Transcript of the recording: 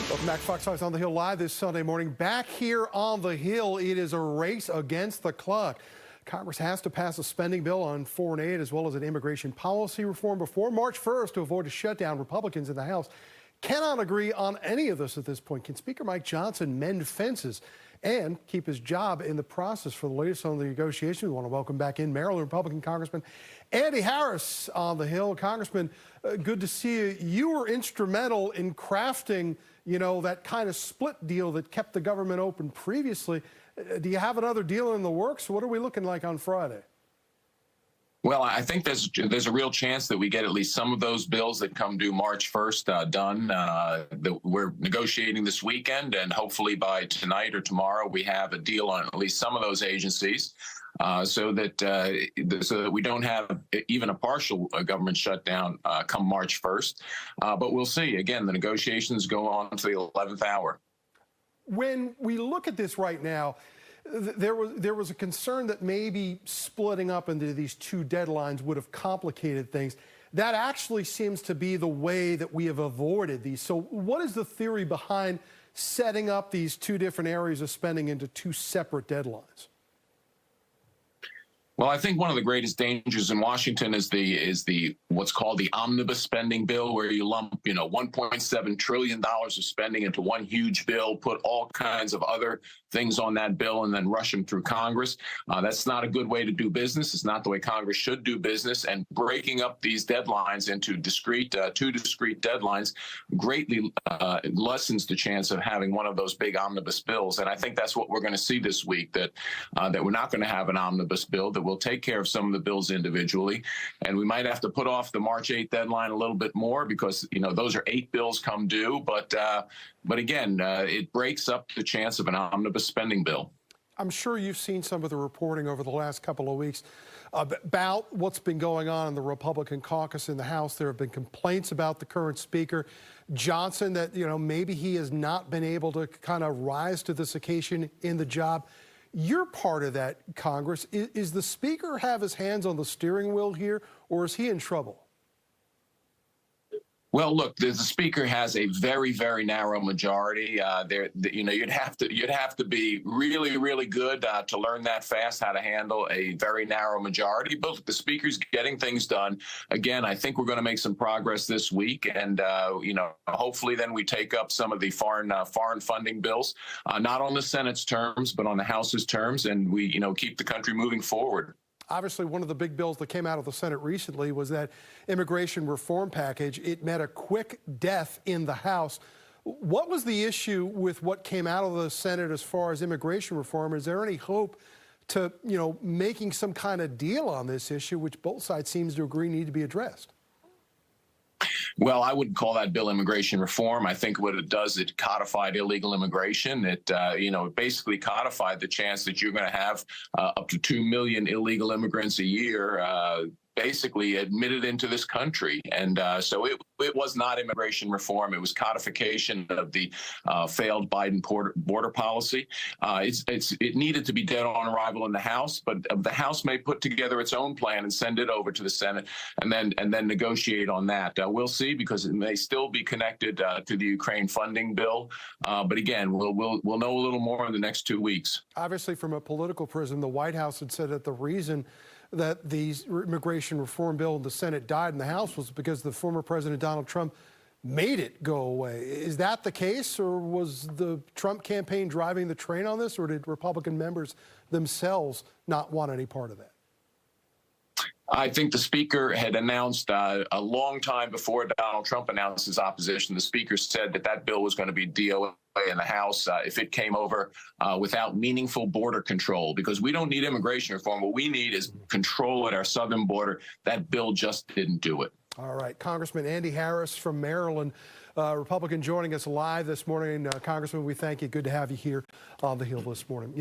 Welcome back to Fox News on the Hill live this Sunday morning. Back here on the Hill, it is a race against the clock. Congress has to pass a spending bill on foreign aid as well as an immigration policy reform before March 1st to avoid a shutdown. Republicans in the House cannot agree on any of this at this point. Can Speaker Mike Johnson mend fences and keep his job in the process? For the latest on the negotiation, we want to welcome back in Maryland Republican Congressman Andy Harris on the Hill. Congressman, good to see you. You were instrumental in crafting, that kind of split deal that kept the government open previously. Do you have another deal in the works? What are we looking like on Friday? Well, I think there's a real chance that we get at least some of those bills that come due March 1st done. We're negotiating this weekend, and hopefully by tonight or tomorrow we have a deal on at least some of those agencies, so that we don't have even a partial government shutdown come March 1st. But we'll see. Again, the negotiations go on to the 11th hour. When we look at this right now, there was a concern that maybe splitting up into these two deadlines would have complicated things. That actually seems to be the way that we have avoided these. So what is the theory behind setting up these two different areas of spending into two separate deadlines? Well, I think one of the greatest dangers in Washington is the what's called the omnibus spending bill, where you lump, $1.7 trillion of spending into one huge bill, put all kinds of other things on that bill, and then rush them through Congress. That's not a good way to do business. It's not the way Congress should do business. And breaking up these deadlines into two discrete deadlines greatly lessens the chance of having one of those big omnibus bills. And I think that's what we're going to see this week, that we're not going to have an omnibus bill, that we'll take care of some of the bills individually. And we might have to put off the March 8th deadline a little bit more because, those are 8 bills come due. But again, it breaks up the chance of an omnibus spending bill. I'm sure you've seen some of the reporting over the last couple of weeks about what's been going on in the Republican caucus in the House. There have been complaints about the current Speaker, Johnson, that, maybe he has not been able to kind of rise to this occasion in the job. You're part of that, Congress. Is the Speaker have his hands on the steering wheel here, or is he in trouble? Well, look, the Speaker has a very, very narrow majority. You'd have to be really, really good to learn that fast how to handle a very narrow majority. But the Speaker's getting things done. Again, I think we're going to make some progress this week, and hopefully then we take up some of the foreign funding bills, not on the Senate's terms, but on the House's terms, and we keep the country moving forward. Obviously, one of the big bills that came out of the Senate recently was that immigration reform package. It met a quick death in the House. What was the issue with what came out of the Senate as far as immigration reform? Is there any hope to, making some kind of deal on this issue, which both sides seems to agree need to be addressed? Well, I wouldn't call that bill immigration reform. I think what it does, it codified illegal immigration. It, it basically codified the chance that you're going to have up to 2 million illegal immigrants a year basically admitted into this country. And so it was not immigration reform. It was codification of the failed Biden border policy. It needed to be dead on arrival in the House, but the House may put together its own plan and send it over to the Senate and then negotiate on that. We'll see, because it may still be connected to the Ukraine funding bill. But again, we'll know a little more in the next 2 weeks. Obviously, from a political prism, the White House had said that the reason that the immigration reform bill in the Senate died in the House was because the former President Donald Trump made it go away. Is that the case, or was the Trump campaign driving the train on this, or did Republican members themselves not want any part of that? I think the Speaker had announced a long time before Donald Trump announced his opposition. The Speaker said that bill was going to be DOA in the House if it came over without meaningful border control, because we don't need immigration reform. What we need is control at our southern border. That bill just didn't do it. All right. Congressman Andy Harris from Maryland, Republican, joining us live this morning. Congressman, we thank you. Good to have you here on the Hill this morning.